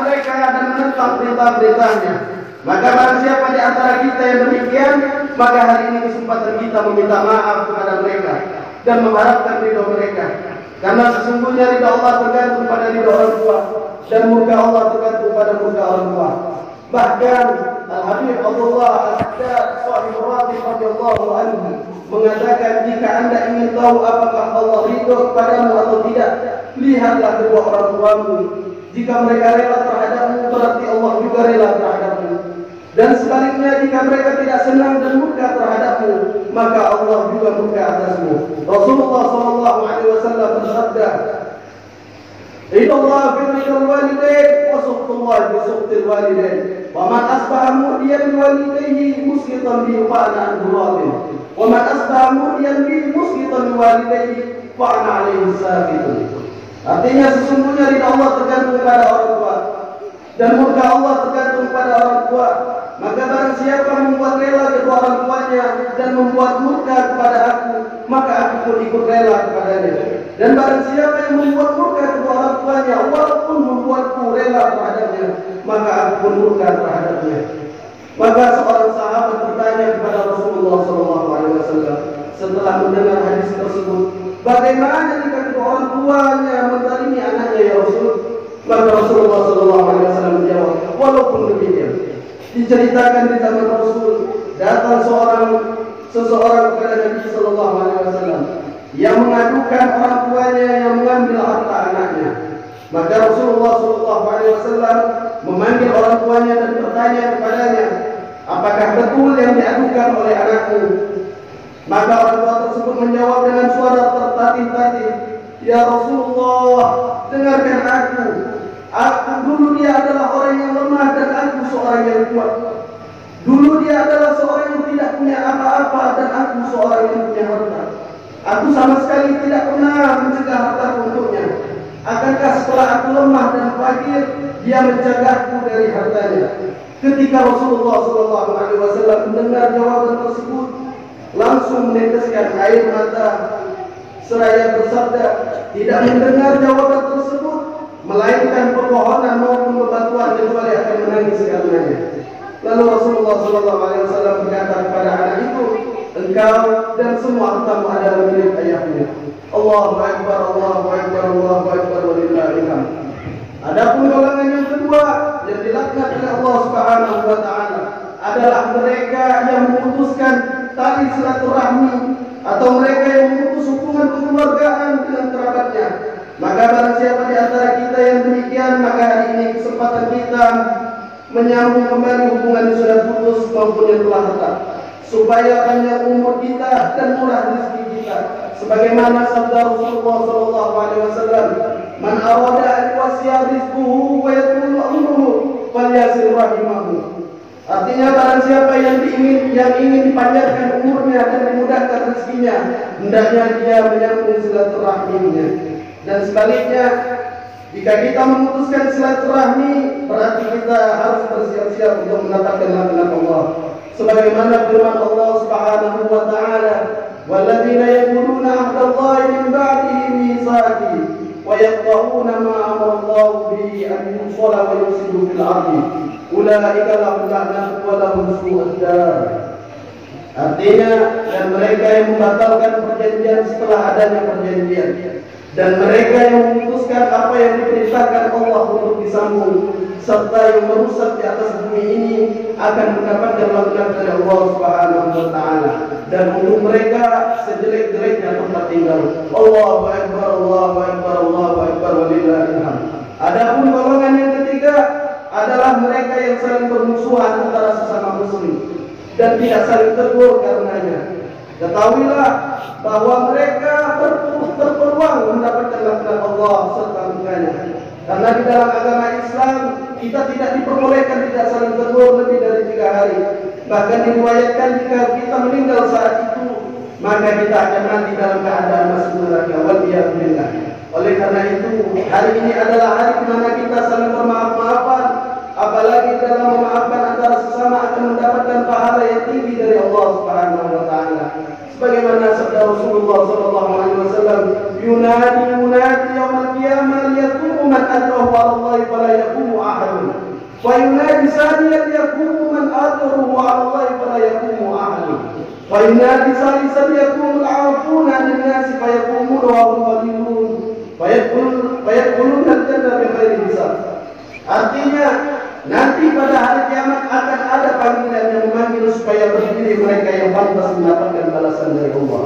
mereka dan menentang perintah-perintahnya. Maka barang siapa di antara kita yang demikian, maka hari ini kesempatan kita meminta maaf kepada mereka dan mengharapkan ridho mereka. Karena sesungguhnya ridho Allah tergantung pada ridho orang tua, dan murka Allah tergantung pada murka orang tua. Bahkan Al-Habib Abdullah Al-Haddad Sahibul Ratib radhiyallahu anhu mengatakan, jika anda ingin tahu apakah Allah ridho kepadamu atau tidak, lihatlah kedua orang tuamu. Jika mereka rela terhadapmu, berarti Allah juga rela terhadapmu. Dan sebaliknya, jika mereka tidak senang dan murka terhadapmu, maka Allah juga murka atasmu. Rasulullah SAW bersabda, Innallaha fi ridhal walidain wa sukhtullahi fi sukhtil walidain. Wa man asbaha mu'diyan bi walidayhi musqitan bi fa'ana an-duradin. Wa man asbaha mu'diyan bi musqitan bi walidayhi fa'ana 'alaihi sabitun. Artinya sesungguhnya ridha Allah tergantung pada orang tua dan murka Allah tergantung pada orang tua. Maka barang siapa membuat rela kedua orang tuanya dan membuat murka kepada aku, maka aku pun ikut rela kepadanya. Dan barang siapa yang membuat murka kedua orang tuanya, walaupun membuatku rela terhadapnya, maka aku pun murka terhadapnya. Maka seorang sahabat bertanya kepada Rasulullah SAW setelah mendengar hadis tersebut, bagaimana jika kedua orang tuanya menzalimi anaknya ya Rasul? Maka Rasulullah SAW menjawab, walaupun demikian, diceritakan di zaman Rasul, datang seseorang kepada Nabi SAW yang mengadukan orang tuanya yang mengambil harta anaknya. Maka Rasulullah SAW memanggil orang tuanya dan bertanya kepadanya, apakah betul yang diadukan oleh anakmu? Maka orang tua tersebut menjawab dengan suara tertatih-tatih, ya Rasulullah, dengarkan aku. Dulu dia adalah orang yang lemah dan aku seorang yang kuat. Dulu dia adalah seorang yang tidak punya apa-apa dan aku seorang yang punya harta. Aku sama sekali tidak pernah mencegah harta untuknya. Akankah setelah aku lemah dan fakir, dia mencegahku dari hartanya? Ketika Rasulullah SAW mendengar jawaban tersebut, langsung meneteskan air mata seraya bersabda, tidak mendengar jawaban tersebut, melainkan permohonan maupun bebatuan kecuali akan menangis karenanya. Lalu Rasulullah SAW berkata kepada anak itu, engkau dan semua hartamu adalah milik ayahmu. Allahu Akbar, Allahu Akbar, Allahu Akbar, walillahil hamd. Adapun golongan yang kedua yang dilaknat oleh Allah Subhanahu wa taala adalah mereka yang memutuskan tali silaturahmi atau mereka yang memutus hubungan kekeluargaan dengan kerabatnya. Maka barang siapa di antara kita yang demikian, maka hari ini kesempatan kita menyambung kembali hubungan yang sudah putus maupun yang telah retak, supaya panjang umur kita dan murah rezeki kita. Sebagaimana sabda Rasulullah SAW, man arada an yuwasi'a rizquhu wa yatulu umruhu falyasil rahimahu. Artinya barang siapa yang ingin dipanjangkan umurnya dan dimudahkan rezekinya, hendaknya dia menyambung silaturahminya. Dan sebaliknya, jika kita memutuskan silaturahmi, berarti kita harus bersiap-siap untuk mendapatkan laknat Allah. Sebagaimana firman Allah Subhanahu wa taala, "Walladzina yaquluna 'ahdallahi min ba'dihi mitsaqi wa yaqta'una ma amara Allah bihi an yusalla wa yufsidu fil 'ardi. Ulaika lahum la'natun wa lahum su'ud dar." Artinya, dan mereka yang membatalkan perjanjian setelah adanya perjanjian, dan mereka yang memutuskan apa yang diperintahkan Allah untuk disambung, serta yang merusak di atas bumi ini akan mendapatkan laknat dari Allah Subhanahu wa taala, dan untuk mereka sejelek-jeleknya tempat tinggal. Allahu Akbar, Allahu Akbar, Allahu Akbar, walillahil hamd. Adapun golongan yang ketiga adalah mereka yang saling bermusuhan antara sesama muslim dan tidak saling tegur karenanya. Ketahuilah bahwa mereka berpeluang mendapatkan laknat Allah serta murkanya. Karena di dalam agama Islam kita tidak diperbolehkan tidak saling tegur lebih dari 3 hari. Bahkan diriwayatkan jika kita meninggal saat itu, maka kita akan mati dalam keadaan masuk neraka. Waliyadzubillah. Oleh karena itu, hari ini adalah hari di mana kita saling bermaaf-maafan. Apalagi dalam memaafkan antara sesama akan mendapatkan pahala yang tinggi dari Allah Subhanahu wa taala. Sebagaimana sabda Rasulullah SAW, yunadi munadi yaumil qiyamah liyatubu man adrahu ala Allah fala yaqumu ahad. وينادي ثانيا يقوم من آثره على الله فلا يقوم أحد وينادي ثالثا يقوم العارفون عن الناس فيقومون وهم قليلون فيدخلون الجنة بغير hisab. Artinya nanti pada hari kiamat akan ada panggilan yang memanggil supaya berdiri mereka yang pantas mendapatkan balasan dari Allah.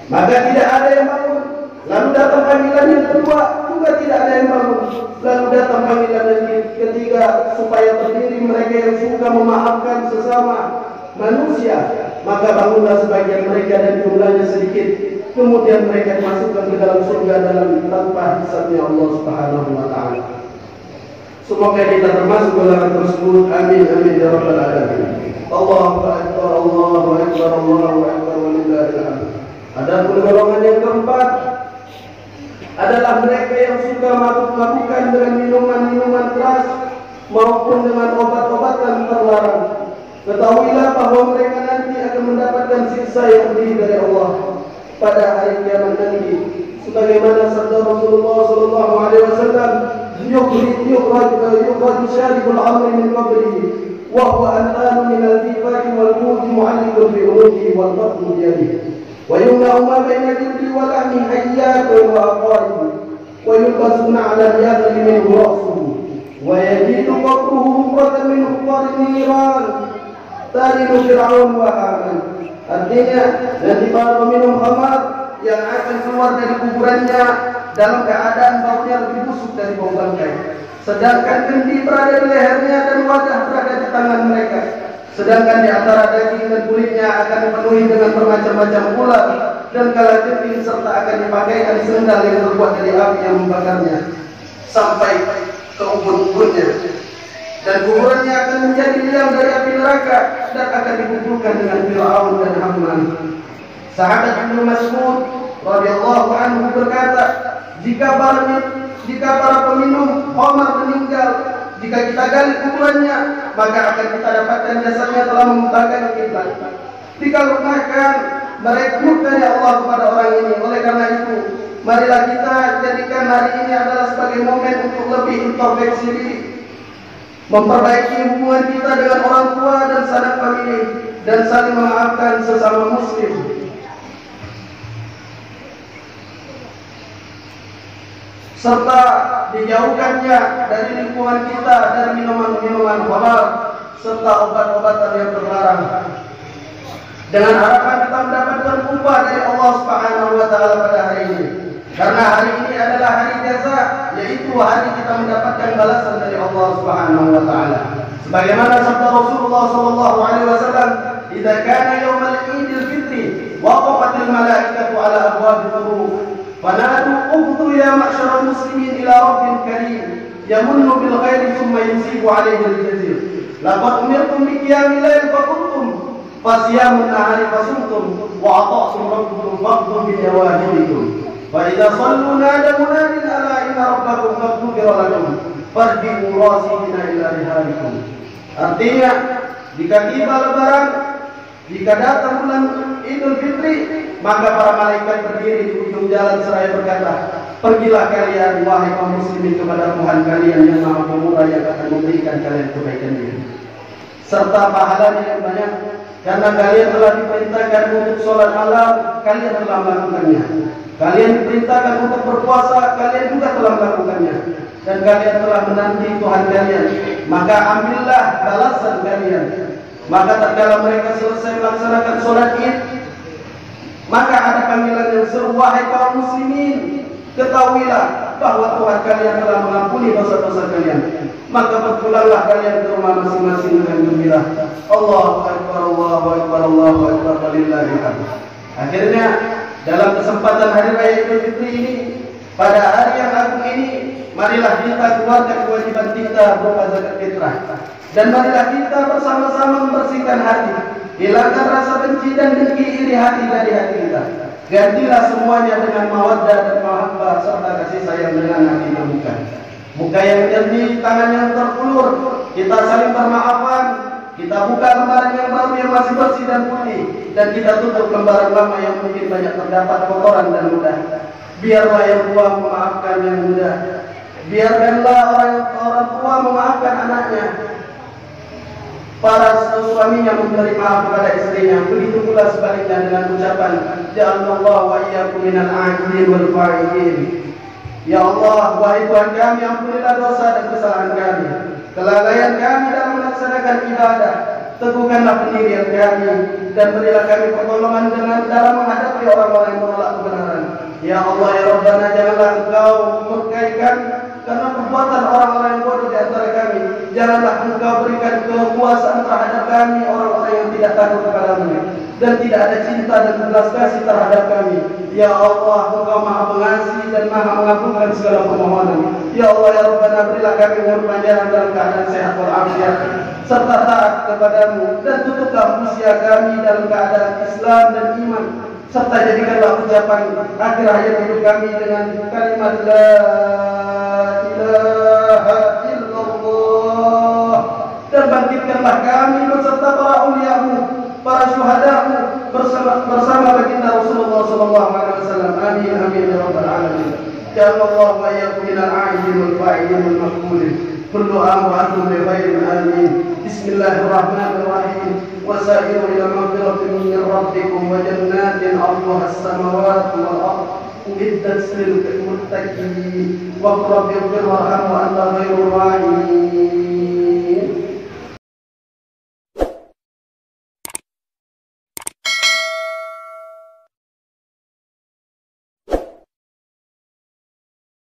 Maka tidak ada yang bangun. Lalu datang panggilan yang kedua, juga tidak ada yang bangun. Lalu datang panggilan yang ketiga supaya berdiri mereka yang suka memaafkan sesama manusia. Maka bangunlah sebagian mereka dan jumlahnya sedikit. Kemudian mereka dimasukkan ke dalam surga tanpa hisabnya Allah Subhanahu wa taala. Semoga kita termasuk golongan tersebut. Amin amin ya rabbal alamin. Allahu akbar, Allahu akbar, Allahu akbar, walillahil hamd. Adapun golongan yang keempat adalah mereka yang suka mabuk-mabukan dengan minuman-minuman keras maupun dengan obat-obatan terlarang. Ketahuilah bahwa mereka nanti akan mendapatkan siksa yang pedih dari Allah pada hari kiamat nanti. Sebagaimana sabda Rasulullah sallallahu alaihi wasallam, yukhraj syaribul amri min qabrihi wa huwa anqanu min al-difaq wal mut mu'alliqun bi unuqihi wal batn bi yadihi wa yumna'u ma bayna jildi wa lahmi hayyatun wa aqarib wa yulbasuna 'ala al-yadri min ra'sihi wa yajidu qabruhu hukratan min huqar niran taridu fir'aun wa haman. Artinya nanti para peminum khamar yang akan keluar dari kuburannya dalam keadaan baunya lebih busuk dari bau bangkai. Sedangkan kendi berada di lehernya dan wajah berada di tangan mereka. Sedangkan di antara daging dan kulitnya akan dipenuhi dengan bermacam-macam ular dan kalajengking serta akan dipakaikan sendal yang terbuat dari api yang membakarnya sampai ke ubun-ubunnya. Dan kuburannya akan menjadi liang dari api neraka dan akan dikumpulkan dengan Fir'aun dan Haman. Sahabat Ibnu Mas'ud radhiyallahu anhu berkata, jika para peminum khamar meninggal, jika kita gali kuburannya, maka akan kita dapatkan jasadnya telah memutarkan kiblat. Dikarenakan merekrut dari Allah kepada orang ini. Oleh karena itu, marilah kita jadikan hari ini adalah sebagai momen untuk lebih introspeksi diri, memperbaiki hubungan kita dengan orang tua dan sanak famili, dan saling memaafkan sesama muslim. Serta dijauhkannya dari lingkungan kita dari minuman-minuman khamar serta obat-obatan yang terlarang. Dengan harapan kita mendapatkan upah dari Allah Subhanahu wa taala pada hari ini. Karena hari ini adalah hari jaza, yaitu hari kita mendapatkan balasan dari Allah Subhanahu wa taala. Sebagaimana sabda Rasulullah sallallahu alaihi wasallam, "Idza kana yaumul Idul Fitri, waqafatil malaikatu ala abwabil qubur." Fanadu uqtu ya ma'syaral muslimin ila rabbin karim yamunnu bil khairi thumma yusibu alayhi al-jazir. Laqad umirtum bi qiyamil lail faqumtum fasiyamun nahari fasumtum wa ata'tum rabbukum faqtum bi jawahidikum. Wa idza sallu nada munadin ala inna rabbakum qad ghufira lakum farji'u rasina ila rihalikum. Artinya, jika tiba lebaran, jika datang bulan Idul Fitri, maka para malaikat berdiri di ujung jalan seraya berkata, pergilah kalian wahai kaum muslimin kepada Tuhan kalian yang Maha Pemurah yang akan memberikan kalian kebaikan ini serta pahalanya yang banyak, karena kalian telah diperintahkan untuk sholat malam, kalian telah melakukannya. Kalian diperintahkan untuk berpuasa, kalian juga telah melakukannya. Dan kalian telah menanti Tuhan kalian, maka ambillah balasan kalian. Maka tatkala mereka selesai melaksanakan sholat Id, maka ada panggilan yang seru, wahai kaum muslimin, ketahuilah bahwa Tuhan kalian telah mengampuni dosa-dosa kalian. Maka berpulanglah kalian ke rumah masing-masing dengan gembira. Allahu akbar, Allahu akbar, Allahu akbar, walillahil hamd. Akhirnya dalam kesempatan hari raya Idul Fitri ini, pada hari yang agung ini, marilah kita keluarkan kewajiban kita berupa zakat fitrah. Dan marilah kita bersama-sama membersihkan hati, hilangkan rasa benci dan dengki iri hati dari hati kita. Gantilah semuanya dengan mawaddah dan mahabbah serta kasih sayang dengan hati terbuka. Muka yang jernih, tangan yang terulur, kita saling bermaafan. Kita buka lembaran yang baru yang masih bersih dan putih, dan kita tutup lembaran lama yang mungkin banyak terdapat kotoran dan ludah. Biarlah yang tua memaafkan yang muda. Biarkanlah orang tua memaafkan memaafkan anaknya, para suaminya memberi maaf kepada istrinya, begitu pula sebaliknya dengan ucapan ja'alallahu wa iyyakum minal 'abidin wal fa'ilin. Ya Allah, wahai Tuhan kami, ampunilah dosa dan kesalahan kami, kelalaian kami dalam melaksanakan ibadah, teguhkanlah pendirian kami, dan berilah kami pertolongan dalam menghadapi orang-orang yang menolak kebenaran. Ya Allah, ya Rabbana, janganlah Engkau murkaikan karena perbuatan orang-orang yang bodoh di antara kami. Janganlah Engkau berikan kekuasaan terhadap kami, orang-orang yang tidak takut kepadamu dan tidak ada cinta dan belas kasih terhadap kami. Ya Allah, Engkau Maha Pengasih dan Maha mengabulkan segala permohonan. Ya Allah, ya Rabbana, berilah kami umur panjang dalam keadaan sehat walafiat serta taat kepadamu, dan tutuplah usia kami dalam keadaan Islam dan iman, serta jadikanlah ucapan akhir hayat hidup kami dengan kalimat la ilaha illallah, dan bangkitkanlah kami beserta para uliamu, para syuhadamu bersama baginda Rasulullah SAW. Amin amin ya rabbal alamin. Ja'alallahu wa iyyakum minal 'abidin wal fa'ilin wal maqbulin. Berdoa wa antum bi khairin. Amin. Bismillahirrahmanirrahim. Wasairu ila maghfiratin min rabbikum wa jannatin 'arduha as-samawati wal ardh uiddat lil muttaqin wa rabbil warham wa anta khairur rahimin.